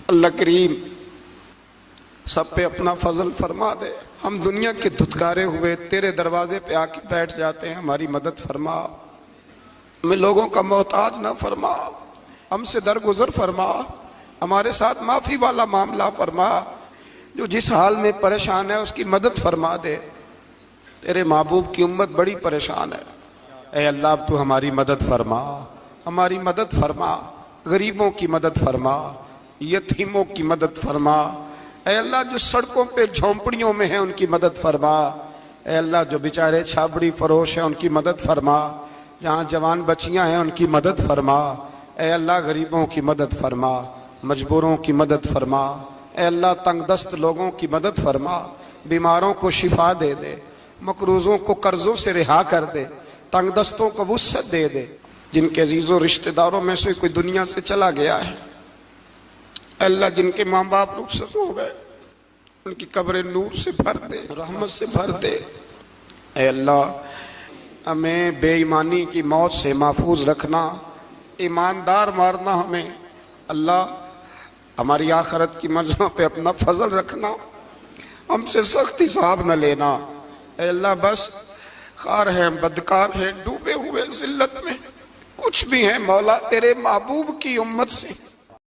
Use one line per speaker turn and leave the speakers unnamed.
اللہ کریم سب پہ اپنا فضل فرما دے. ہم دنیا کے دھتکارے ہوئے تیرے دروازے پہ آ کے بیٹھ جاتے ہیں، ہماری مدد فرما، ہمیں لوگوں کا محتاج نہ فرما، ہم سے درگزر فرما، ہمارے ساتھ معافی والا معاملہ فرما. جو جس حال میں پریشان ہے اس کی مدد فرما دے. تیرے محبوب کی امت بڑی پریشان ہے. اے اللہ اب تو ہماری مدد فرما، ہماری مدد فرما، غریبوں کی مدد فرما، یتیموں کی مدد فرما. اے اللہ جو سڑکوں پہ جھونپڑیوں میں ہیں ان کی مدد فرما. اے اللہ جو بیچارے چھابڑی فروش ہیں ان کی مدد فرما، جہاں جوان بچیاں ہیں ان کی مدد فرما. اے اللہ غریبوں کی مدد فرما، مجبوروں کی مدد فرما. اے اللہ تنگ دست لوگوں کی مدد فرما، بیماروں کو شفا دے دے، مقروضوں کو قرضوں سے رہا کر دے، تنگ دستوں کو وسعت دے دے. جن کے عزیزوں رشتہ داروں میں سے کوئی دنیا سے چلا گیا ہے، اے اللہ جن کے ماں باپ رخصت ہو گئے ان کی قبریں نور سے بھر دے، رحمت سے بھر دے. اے اللہ ہمیں بے ایمانی کی موت سے محفوظ رکھنا، ایماندار مارنا ہمیں. اللہ ہماری آخرت کی منزلوں پہ اپنا فضل رکھنا، ہم سے سخت حساب نہ لینا. اے اللہ بس خار ہیں، بدکار ہیں، ڈوبے ہوئے ذلت میں کچھ بھی ہیں مولا، تیرے محبوب کی امت سے